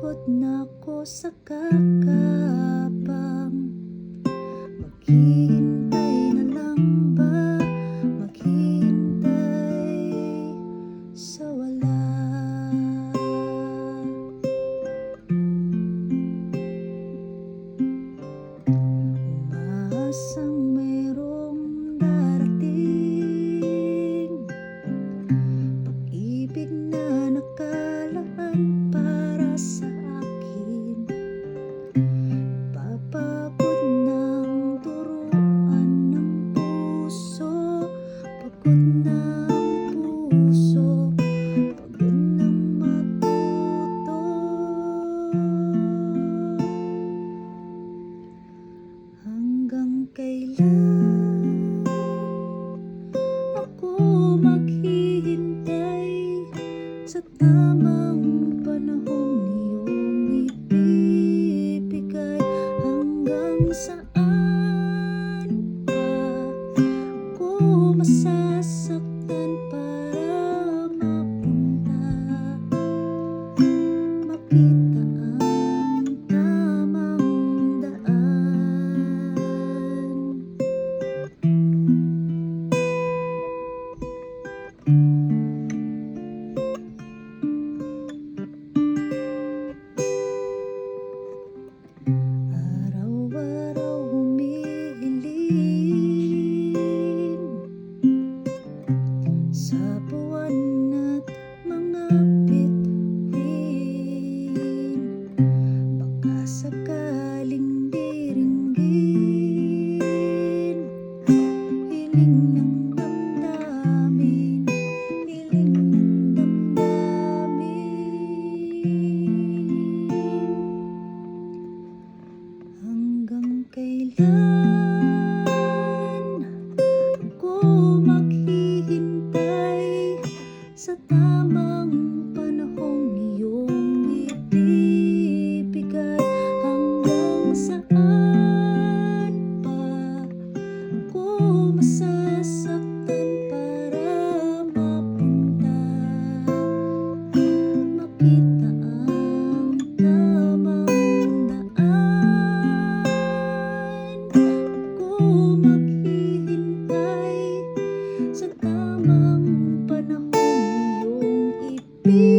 Napapagod na ko sa kakabang. Maghihintay na lang ba? Maghihintay sa wala. Umaasang mayroong darating, pag-ibig na nakalaan para sa akin. Napapagod ng turuan ng puso, pagod ng puso, pagod ng matuto. Hanggang kailan ako maghihintay sa tamang panahong iyong ibibigay? Hanggang saan pa ako masasaktan para mapunta, makita ang tamang daan? Araw-araw humihiling sa buwan at mga bituin, baka sakaling diringgin. Hiling ng damdamin, hiling ng damdamin. Hanggang kailan ako maghihintay sa tamang panahong iyong ibibigay? Hanggang saan pa ako masasaktan para mapunta, makita ang tamang daan? Ako maghihintay sa tamang panahong iyong ibibigay.